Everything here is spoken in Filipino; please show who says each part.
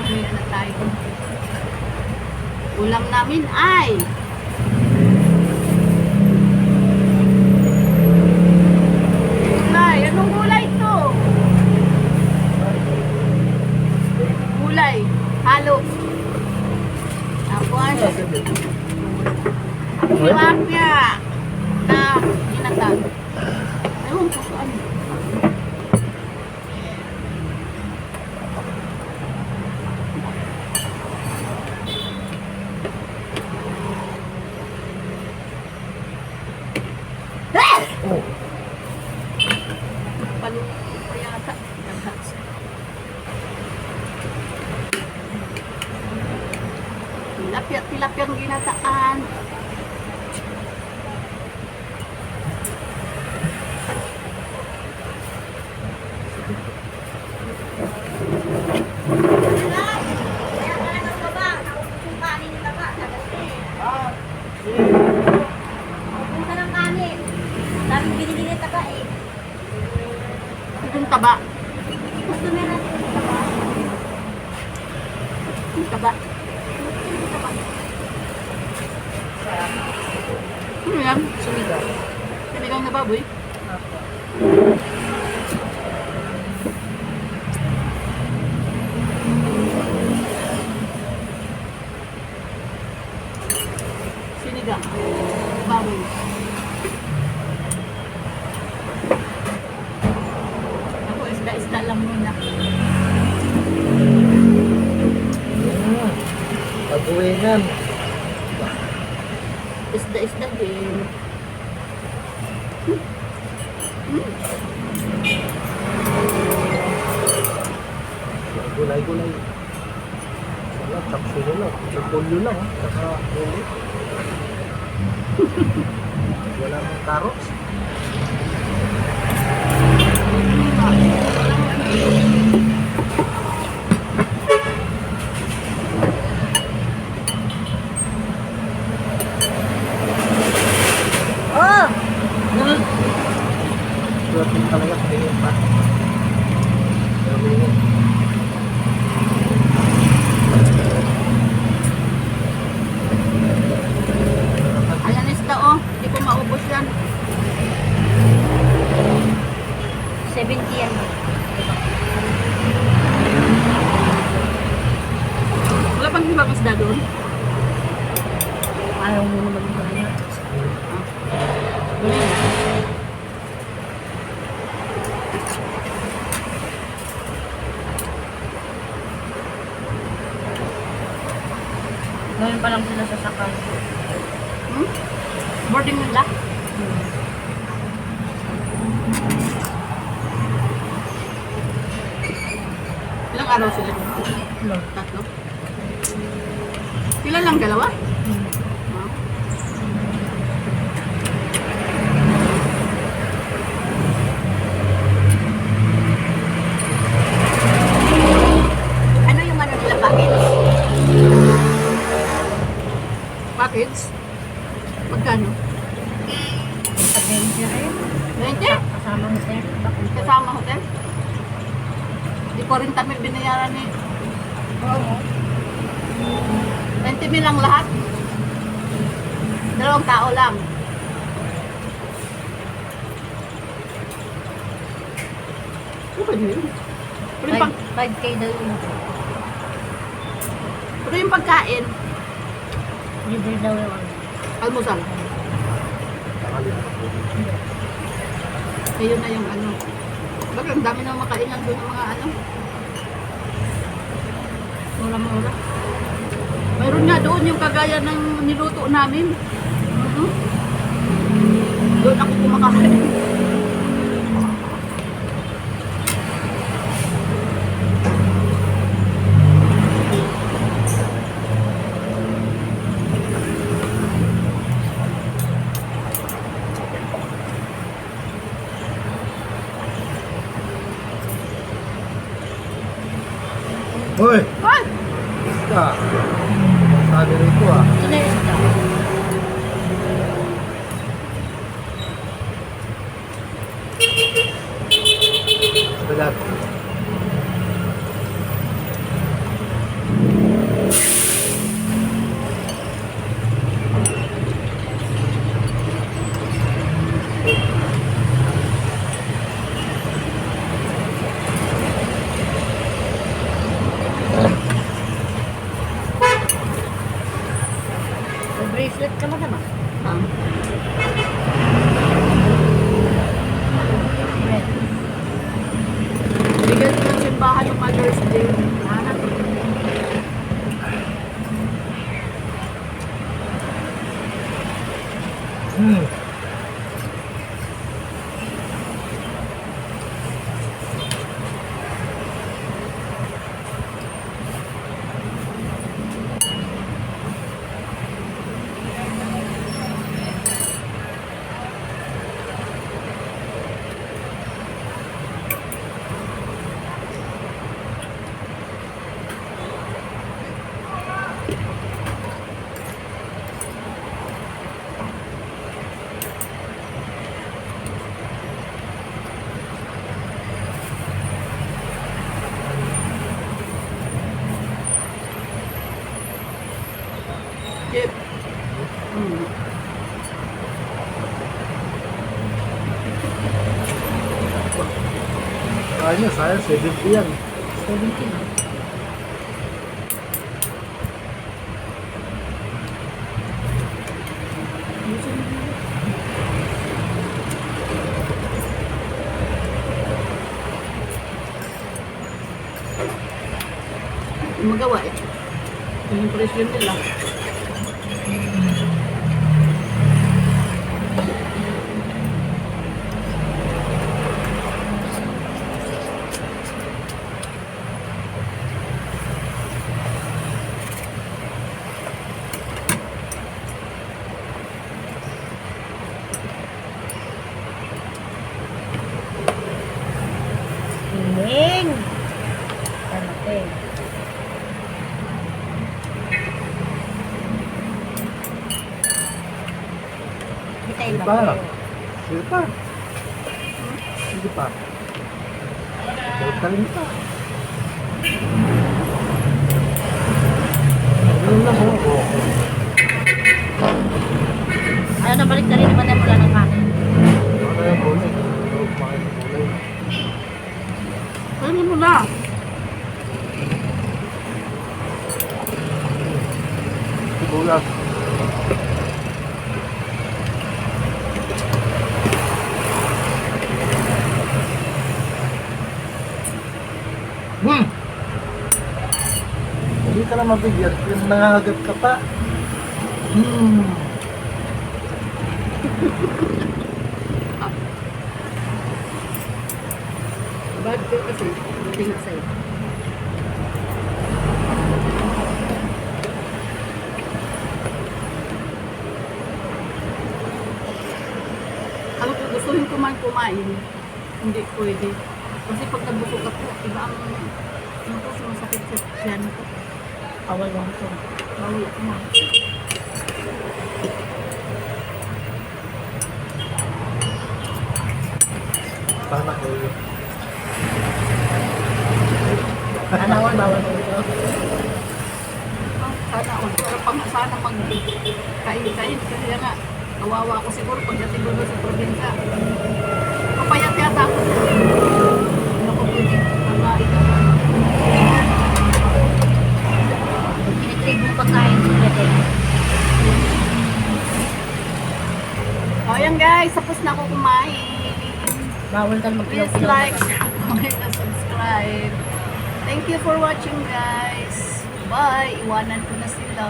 Speaker 1: Uwi na tayo. Ulam namin ay gulay. Anong gulay to? Gulay. Halo. Tapos tilapia na ginatag. Ewan ko saan.
Speaker 2: Oh.
Speaker 1: Paluto pa yata. Tilapia ang ginataan. Itong taba. Itong taba. Ano yan?
Speaker 2: Sinigang.
Speaker 1: Sinigang na baboy? Sinigang. Baboy. Ako isda-isda lang muna.
Speaker 2: Pag-uwinan.
Speaker 1: Isda-isda din.
Speaker 2: Gulay-gulay. Wala, tapsulo lang. Tapulyo lang, ha? Saka ulit. Wala ng carrots.
Speaker 1: Oh!
Speaker 2: Suwatin talaga, tingin pa. Pero tingin.
Speaker 1: Ayan isda oh. Hindi ko maubos yan.
Speaker 3: 70 yan.
Speaker 1: Wala pang ibang isda doon.
Speaker 3: Ayaw mo naman ito na. Ngayon pa lang sila sasakay.
Speaker 1: Boarding nila. Ilang araw sila dito? Tatlo. Sila lang dalawa? Ah. Ano yung ano nila package? Package? Magkano?
Speaker 3: Adventure eh.
Speaker 1: 20?
Speaker 3: Kasama mo sir.
Speaker 1: Kasama hotel? Di 40,000 binayaran ni.
Speaker 3: Oo.
Speaker 1: 20,000 lang lahat? Dalawang tao lang. Okay yun. Pero
Speaker 3: 5K daw yun.
Speaker 1: yung pagkain,
Speaker 3: Libre daw yung ano.
Speaker 1: almusal. Ayun na yung ano. Bakit ang dami na makainan doon ng mga ano. Mura-mura. Mayroon nga doon yung kagaya ng niluto namin. Doon ako kumakain.
Speaker 2: Hoy!
Speaker 1: Ay!
Speaker 2: Isda! Sabi rito, ah.
Speaker 3: Ito na yung isda.
Speaker 2: Balat.
Speaker 1: simbahan ng Mother's Day. Lahat.
Speaker 2: Hmm.
Speaker 1: Chip. Hmm.
Speaker 2: Kaya sayang 70 yan.
Speaker 3: 17.
Speaker 1: Magawa eh. Yung impression nila.
Speaker 3: Piling. Ano pa eh. Kita
Speaker 2: Sige
Speaker 3: iba
Speaker 2: pa.
Speaker 3: pa.
Speaker 2: Sige pa. Sige pa. Balikan pa. Ganun lang mo.
Speaker 3: Ano na balik na rin naman mula ng kanin.
Speaker 2: Ano yung kulay? Ano kumain ng kulay?
Speaker 1: Ano mo na?
Speaker 2: Sigulas. Hmm! Hindi ka na mabigyan. Yung nangangagat ka pa. Hmm!
Speaker 1: Bad ka kasi. Tingin sa'yo. Ang gustuhin ko man kumain, hindi pwede. Kasi pag nabusog ako, iba ang sumasakit sa tiyan ko.
Speaker 3: Awal lang ito.
Speaker 1: Bawal ako na.
Speaker 2: Sana ko yun.
Speaker 3: Anawal, bawal ko ito.
Speaker 1: Sana ako. Pero sana mag-kain-kain. Kasi nga, kawawa ako siguro pagdating doon sa probinsya. Papayat yata ako. Ano ko pwede? Pagkain ako.
Speaker 3: Kinitrade mo pagkain sa pwede.
Speaker 1: O yan guys, tapos na ako kumain.
Speaker 3: Bawal ka
Speaker 1: Please
Speaker 3: mag-ilaw-ilaw.
Speaker 1: like, comment, and subscribe. Thank you for watching guys. Bye! Iwanan ko na sila.